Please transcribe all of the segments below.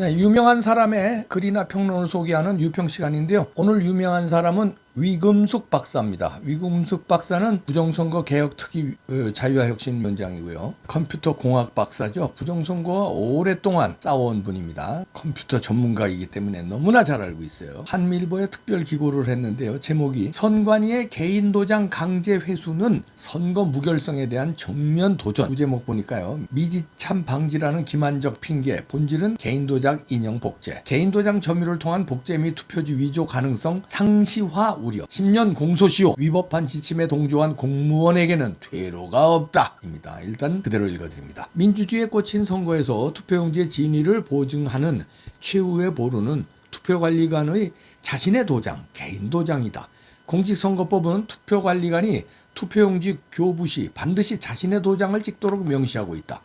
네, 유명한 사람의 글이나 평론을 소개하는 유평 시간인데요. 오늘 유명한 사람은 위금숙 박사입니다. 위금숙 박사는 부정선거 개혁특위 자유화혁신위원장이고요. 컴퓨터 공학 박사죠. 부정선거와 오랫동안 싸워온 분입니다. 컴퓨터 전문가이기 때문에 너무나 잘 알고 있어요. 한밀보에 특별 기고를 했는데요. 제목이 선관위의 개인 도장 강제 회수는 선거 무결성에 대한 정면 도전. 부제목 보니까요. 미지참 방지라는 기만적 핑계, 본질은 개인 도장 인형 복제. 개인 도장 점유를 통한 복제 및 투표지 위조 가능성 상시화 우려. 10년 공소시효. 위법한 지침에 동조한 공무원에게는 퇴로가 없다. 입니다. 일단 그대로 읽어드립니다. 민주주의에 꽂힌 선거에서 투표용지의 진위를 보증하는 최후의 보루는 투표관리관의 자신의 도장, 개인 도장이다. 공직선거법은 투표관리관이 투표용지 교부 시 반드시 자신의 도장을 찍도록 명시하고 있다.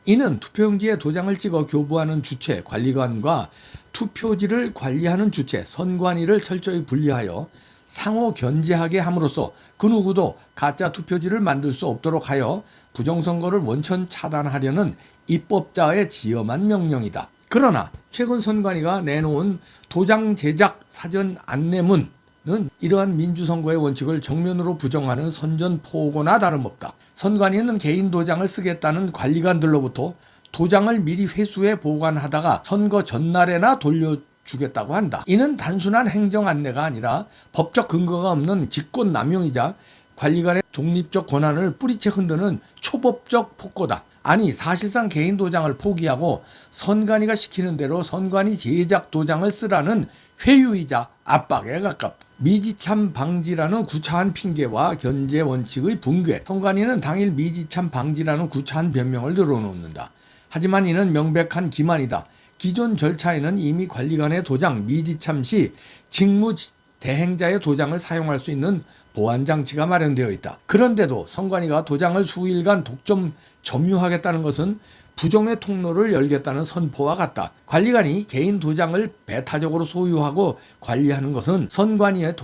이는 투표용지에 도장을 찍어 교부하는 주체, 관리관과 투표지를 관리하는 주체, 선관위를 철저히 분리하여 상호 견제하게 함으로써 그 누구도 가짜 투표지를 만들 수 없도록 하여 부정선거를 원천 차단하려는 입법자의 지엄한 명령이다. 그러나 최근 선관위가 내놓은 도장 제작 사전 안내문은 이러한 민주선거의 원칙을 정면으로 부정하는 선전포고나 다름없다. 선관위는 개인 도장을 쓰겠다는 관리관들로부터 도장을 미리 회수해 보관하다가 선거 전날에나 돌려주겠다고 한다. 이는 단순한 행정 안내가 아니라 법적 근거가 없는 직권 남용이자 관리관의 독립적 권한을 뿌리채 흔드는 초법적 폭거다. 아니, 사실상 개인 도장을 포기하고 선관위가 시키는 대로 선관위 제작 도장을 쓰라는 회유이자 압박에 가깝다. 미지참 방지라는 구차한 핑계와 견제 원칙의 붕괴. 선관위는 당일 미지참 방지라는 구차한 변명을 늘어놓는다. 하지만 이는 명백한 기만이다. 기존 절차에는 이미 관리관의 도장 미지참 시 직무 대행자의 도장을 사용할 수 있는 보안장치가 마련되어 있다. 그런데도 선관위가 도장을 수일간 독점 점유하겠다는 것은 부정의 통로를 열겠다는 선포와 같다. 관리관이 개인 도장을 배타적으로 소유하고 관리하는 것은 선관위의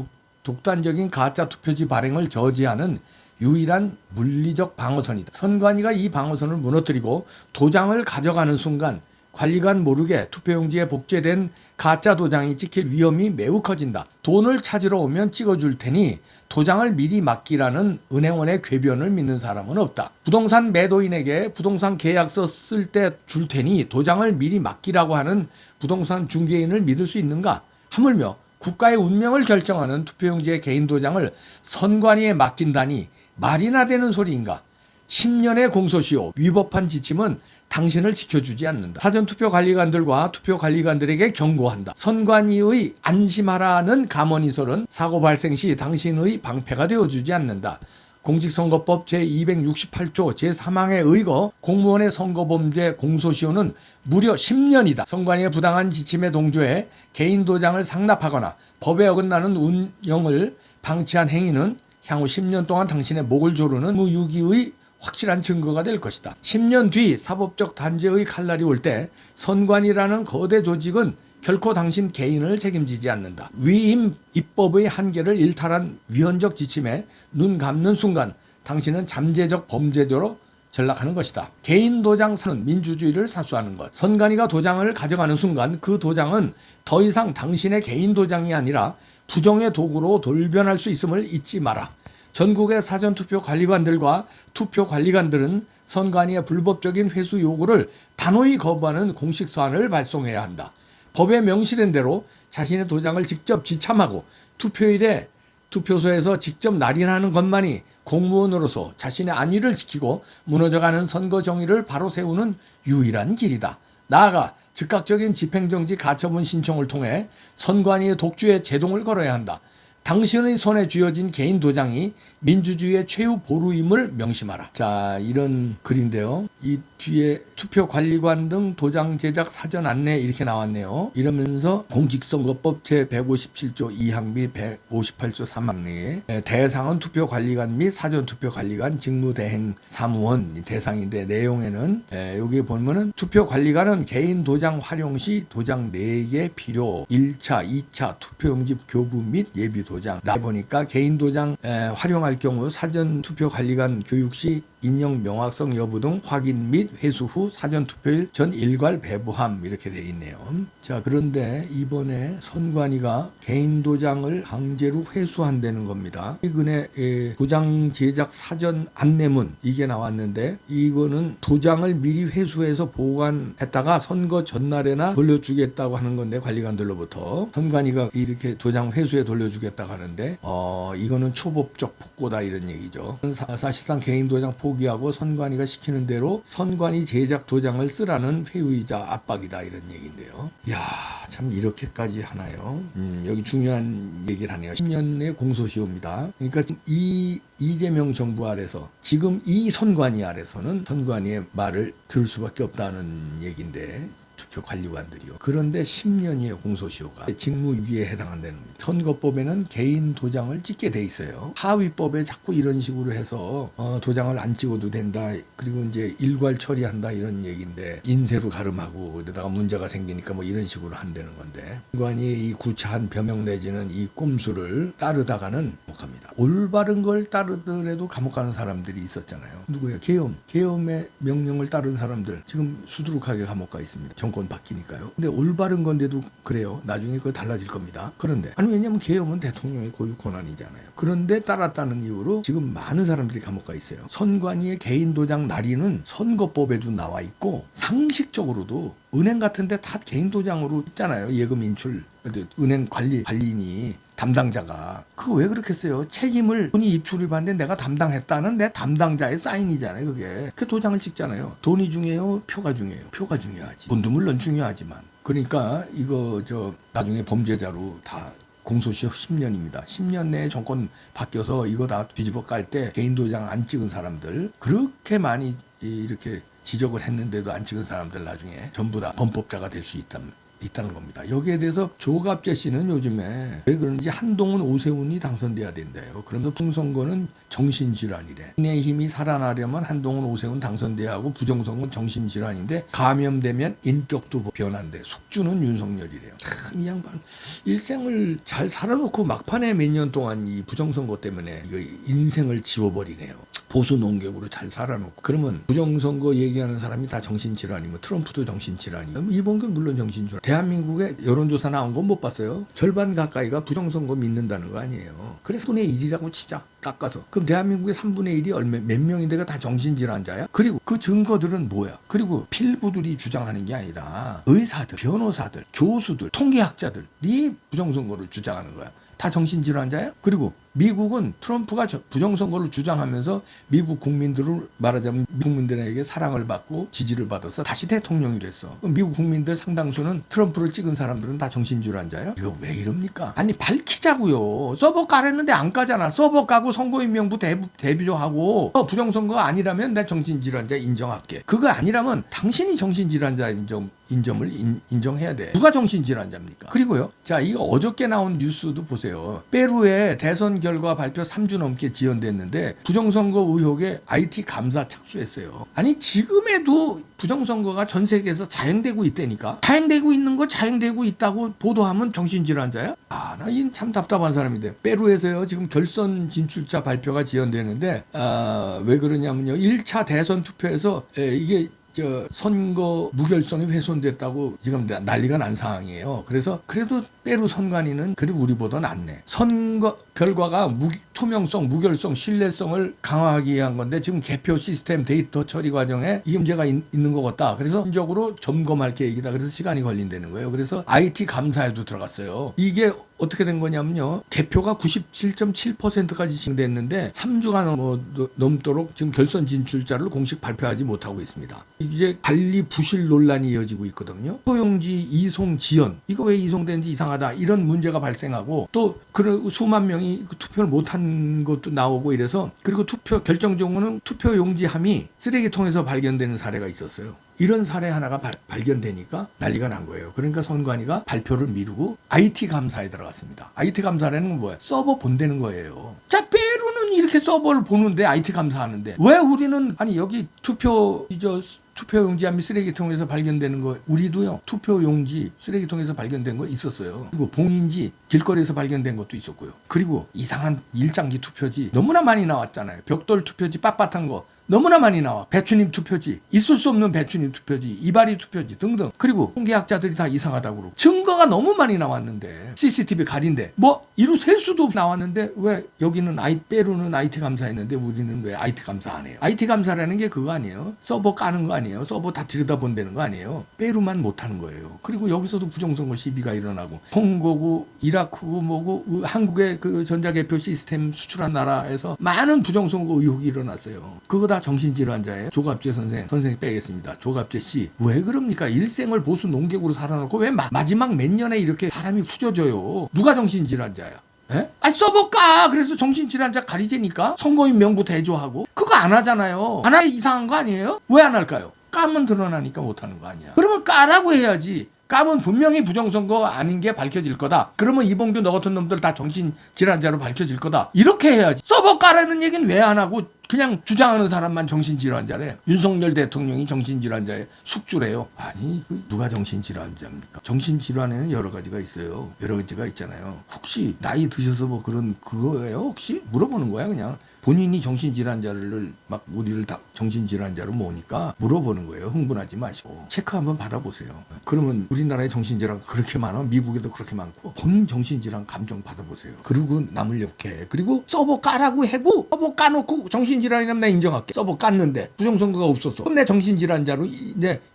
독단적인 가짜 투표지 발행을 저지하는 유일한 물리적 방어선이다. 선관위가 이 방어선을 무너뜨리고 도장을 가져가는 순간 관리관 모르게 투표용지에 복제된 가짜 도장이 찍힐 위험이 매우 커진다. 돈을 찾으러 오면 찍어줄 테니 도장을 미리 맡기라는 은행원의 궤변을 믿는 사람은 없다. 부동산 매도인에게 부동산 계약서 쓸 때 줄 테니 도장을 미리 맡기라고 하는 부동산 중개인을 믿을 수 있는가? 하물며 국가의 운명을 결정하는 투표용지의 개인 도장을 선관위에 맡긴다니 말이나 되는 소리인가? 10년의 공소시효, 위법한 지침은 당신을 지켜주지 않는다. 사전투표관리관들과 투표관리관들에게 경고한다. 선관위의 안심하라는 감언이설은 사고 발생 시 당신의 방패가 되어주지 않는다. 공직선거법 제268조 제3항에 의거 공무원의 선거범죄 공소시효는 무려 10년이다. 선관위의 부당한 지침에 동조해 개인 도장을 상납하거나 법에 어긋나는 운영을 방치한 행위는 향후 10년 동안 당신의 목을 조르는 무유기의 확실한 증거가 될 것이다. 10년 뒤 사법적 단죄의 칼날이 올 때 선관위라는 거대 조직은 결코 당신 개인을 책임지지 않는다. 위임 입법의 한계를 일탈한 위헌적 지침에 눈 감는 순간 당신은 잠재적 범죄자로 전락하는 것이다. 개인 도장사는 민주주의를 사수하는 것. 선관위가 도장을 가져가는 순간 그 도장은 더 이상 당신의 개인 도장이 아니라 부정의 도구로 돌변할 수 있음을 잊지 마라. 전국의 사전투표 관리관들과 투표 관리관들은 선관위의 불법적인 회수 요구를 단호히 거부하는 공식 서한을 발송해야 한다. 법에 명시된 대로 자신의 도장을 직접 지참하고 투표일에 투표소에서 직접 날인하는 것만이 공무원으로서 자신의 안위를 지키고 무너져가는 선거 정의를 바로 세우는 유일한 길이다. 나아가 즉각적인 집행정지 가처분 신청을 통해 선관위의 독주에 제동을 걸어야 한다. 당신의 손에 쥐어진 개인 도장이 민주주의의 최후 보루임을 명심하라. 자, 이런 글인데요. 이 뒤에 투표관리관 등 도장 제작 사전 안내 이렇게 나왔네요. 이러면서 공직선거법 제157조 2항 및 158조 3항 내에 대상은 투표관리관 및 사전투표관리관 직무대행 사무원 대상인데 내용에는 여기 보면은 투표관리관은 개인 도장 활용 시 도장 4개 필요 1차, 2차 투표용지 교부 및 예비 도장 보니까 개인 도장 활용할 경우 사전 투표 관리관 교육 시 인용 명확성 여부 등 확인 및 회수 후 사전투표일 전 일괄 배부함 이렇게 돼 있네요. 자, 그런데 이번에 선관위가 개인 도장을 강제로 회수한다는 겁니다. 최근에 도장 제작 사전 안내문 이게 나왔는데 이거는 도장을 미리 회수해서 보관했다가 선거 전날에나 돌려주겠다고 하는 건데 관리관들로부터 선관위가 이렇게 도장 회수해 돌려주겠다고 하는데 이거는 초법적 폭거다 이런 얘기죠. 사실상 개인 도장 포기하고 선관위가 시키는 대로 선관위 제작 도장을 쓰라는 회의자 압박이다 이런 얘기인데요. 야, 참 이렇게까지 하나요? 여기 중요한 얘기를 하네요. 10년의 공소시효입니다. 그러니까 이재명 정부 아래서 지금 이 선관위 아래서는 선관위의 말을 들을 수밖에 없다는 얘기인데 투표 관리관들이요. 그런데 10년이에요 공소시효가. 직무유기에 해당한다는 겁니다. 선거법에는 개인 도장을 찍게 돼 있어요. 하위법에 자꾸 이런 식으로 해서 도장을 안 찍어도 된다. 그리고 이제 일괄 처리한다 이런 얘기인데 인쇄로 가름하고 그러다가 문제가 생기니까 뭐 이런 식으로 한다는 건데 선관위 이 구차한 변명 내지는 이 꼼수를 따르다가는 감옥합니다. 올바른 걸 따르더라도 감옥 가는 사람들이 있었잖아요. 누구예요? 계엄의 명령을 따른 사람들 지금 수두룩하게 감옥 가 있습니다. 정권 바뀌니까요. 근데 올바른 건데도 그래요. 나중에 그거 달라질 겁니다. 그런데 왜냐면 계엄은 대통령의 고유 권한이잖아요. 그런데 따랐다는 이유로 지금 많은 사람들이 감옥 가 있어요. 선관위의 개인 도장 날인은 선거법에도 나와 있고 상식적으로도 은행 같은데 다 개인 도장으로 있잖아요. 예금 인출 은행 관리인이 담당자가 그거 왜 그렇게 써요? 책임을 돈이 입출을 받는데 내가 담당했다는 내 담당자의 사인이잖아요. 그게 그 도장을 찍잖아요. 돈이 중요해요? 표가 중요해요? 표가 중요하지. 돈도 물론 중요하지만 그러니까 이거 나중에 범죄자로 다 공소시효 10년입니다. 10년 내에 정권 바뀌어서 이거 다 뒤집어 깔 때 개인 도장 안 찍은 사람들 그렇게 많이 이렇게 지적을 했는데도 안 찍은 사람들 나중에 전부 다 범법자가 될 수 있다는 겁니다. 여기에 대해서 조갑재 씨는 요즘에 왜 그런지 한동훈 오세훈이 당선돼야 된대요. 그러면서 부정선거는 정신질환이래. 국민의힘이 살아나려면 한동훈 오세훈 당선돼야 하고 부정선거는 정신질환인데 감염되면 인격도 변한대. 숙주는 윤석열이래요. 참 이 양반 일생을 잘 살아놓고 막판에 몇 년 동안 이 부정선거 때문에 이거 인생을 지워버리네요. 보수 농객으로 잘 살아놓고 그러면 부정선거 얘기하는 사람이 다 정신질환이면 트럼프도 정신질환이고 이번경 물론 정신질환. 대한민국에 여론조사 나온 건 못 봤어요. 절반 가까이가 부정선거 믿는다는 거 아니에요. 그래서 3분의 1이라고 치자. 깎아서. 그럼 대한민국의 3분의 1이 몇 명인데가 다 정신질환자야? 그리고 그 증거들은 뭐야? 그리고 필부들이 주장하는 게 아니라 의사들, 변호사들, 교수들, 통계학자들이 부정선거를 주장하는 거야. 다 정신질환자야? 그리고 미국은 트럼프가 부정선거를 주장하면서 미국 국민들을 말하자면 국민들에게 사랑을 받고 지지를 받아서 다시 대통령이 됐어. 미국 국민들 상당수는 트럼프를 찍은 사람들은 다 정신질환자야? 이거 왜 이럽니까? 아니 밝히자고요. 서버 까랬는데 안 까잖아. 서버 까고 선거인명부 대비조하고 부정선거 아니라면 내 정신질환자 인정할게. 그거 아니라면 당신이 정신질환자 인정을 인정해야 돼. 누가 정신질환자입니까? 그리고요. 자, 이거 어저께 나온 뉴스도 보세요. 페루의 대선 결과 발표 3주 넘게 지연됐는데 부정선거 의혹에 IT 감사 착수했어요. 아니 지금에도 부정선거가 전 세계에서 자행되고 있다니까. 자행되고 있는 거 자행되고 있다고 보도하면 정신질환자야? 나 이 참 답답한 사람인데. 페루에서요 지금 결선 진출자 발표가 지연되는데 왜 그러냐면요. 1차 대선 투표에서 이게 선거 무결성이 훼손됐다고 지금 난리가 난 상황이에요. 그래서 그래도 페루 선관위는 그래도 우리보다 낫네. 선거 결과가 투명성, 무결성, 신뢰성을 강화하기 위한 건데 지금 개표 시스템 데이터 처리 과정에 이 문제가 있는 것 같다. 그래서 심적으로 점검할 계획이다. 그래서 시간이 걸린다는 거예요. 그래서 IT 감사에도 들어갔어요. 이게 어떻게 된 거냐면요. 개표가 97.7%까지 진행됐는데 3주가 넘도록 지금 결선 진출자를 공식 발표하지 못하고 있습니다. 이제 관리 부실 논란이 이어지고 있거든요. 투표용지 이송 지연. 이거 왜 이송되는지 이상하다. 이런 문제가 발생하고 또 그 수만 명이 투표를 못한 것도 나오고 이래서 그리고 결정적으로는 투표용지함이 쓰레기통에서 발견되는 사례가 있었어요. 이런 사례 하나가 발견되니까 난리가 난 거예요. 그러니까 선관위가 발표를 미루고 IT 감사에 들어갔습니다. IT 감사라는 건 뭐야? 서버 본다는 거예요. 자, 페루는 이렇게 서버를 보는데 IT 감사하는데 왜 우리는 여기 투표용지함이 쓰레기통에서 발견되는 거 우리도요. 투표용지 쓰레기통에서 발견된 거 있었어요. 그리고 봉인지 길거리에서 발견된 것도 있었고요. 그리고 이상한 일장기 투표지 너무나 많이 나왔잖아요. 벽돌 투표지 빳빳한 거 너무나 많이 나와. 배추님 투표지, 있을 수 없는 배추님 투표지, 이발이 투표지 등등. 그리고 통계학자들이 다 이상하다고 그러고 증거가 너무 많이 나왔는데 CCTV 가린데 뭐 이루 셀 수도 나왔는데 왜 여기는 페루는 IT 감사했는데 우리는 왜 IT 감사 안 해요? IT 감사라는 게 그거 아니에요? 서버 까는 거 아니에요? 서버 다 들여다본다는 거 아니에요? 페루만 못하는 거예요. 그리고 여기서도 부정선거 시비가 일어나고 콩고고 이라크고 뭐고 한국의 그 전자개표 시스템 수출한 나라에서 많은 부정선거 의혹이 일어났어요. 그거 다 정신질환자예요. 조갑재 선생 빼겠습니다. 조갑재 씨 왜 그럽니까? 일생을 보수 농객으로 살아놓고 왜 마지막 몇 년에 이렇게 사람이 후져져요? 누가 정신질환자야? 예? 서버 까! 그래서 정신질환자 가리제니까 선거인 명부 대조하고 그거 안 하잖아요. 안 하면 이상한 거 아니에요? 왜 안 할까요? 까면 드러나니까 못하는 거 아니야. 그러면 까라고 해야지. 까면 분명히 부정선거 아닌 게 밝혀질 거다. 그러면 이봉규 너 같은 놈들 다 정신질환자로 밝혀질 거다. 이렇게 해야지. 서버 까라는 얘기는 왜 안 하고 그냥 주장하는 사람만 정신질환자래. 윤석열 대통령이 정신질환자의 숙주래요. 아니 누가 정신질환자입니까? 정신질환에는 여러 가지가 있어요. 여러 가지가 있잖아요. 혹시 나이 드셔서 뭐 그런 그거예요? 혹시 물어보는 거야 그냥. 본인이 정신질환자를 막 우리를 다 정신질환자로 모으니까 물어보는 거예요. 흥분하지 마시고 체크 한번 받아보세요. 그러면 우리나라에 정신질환 그렇게 많아? 미국에도 그렇게 많고 본인 정신질환 감정 받아보세요. 그리고 남을 욕해. 그리고 서버 까라고 해고 서버 까놓고 정신질환이라면 내가 인정할게. 서버 깠는데 부정선거가 없었어. 그럼 내 정신질환자로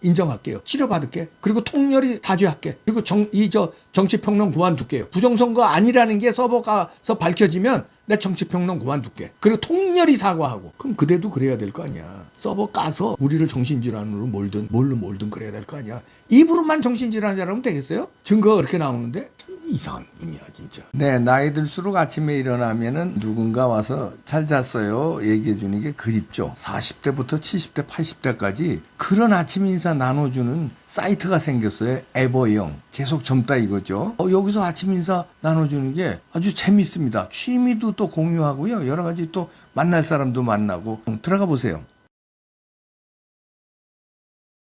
인정할게요. 치료받을게. 그리고 통렬히 사죄할게. 그리고 정치평론 그만둘게요. 부정선거 아니라는 게 서버 가서 밝혀지면 내 정치평론 그만둘게. 그리고 통렬히 사과하고. 그럼 그대도 그래야 될 거 아니야. 서버 까서 우리를 정신질환으로 뭘로 몰든 그래야 될 거 아니야. 입으로만 정신질환자라면 되겠어요? 증거가 그렇게 나오는데 참 이상한 분이야 진짜. 네, 나이 들수록 아침에 일어나면은 누군가 와서 잘 잤어요 얘기해 주는 게 그립죠. 40대부터 70대 80대까지 그런 아침 인사 나눠주는 사이트가 생겼어요. 에버영. 계속 젊다 이거죠. 여기서 아침 인사 나눠주는 게 아주 재밌습니다. 취미도 또 공유하고요. 여러 가지 또 만날 사람도 만나고 들어가 보세요.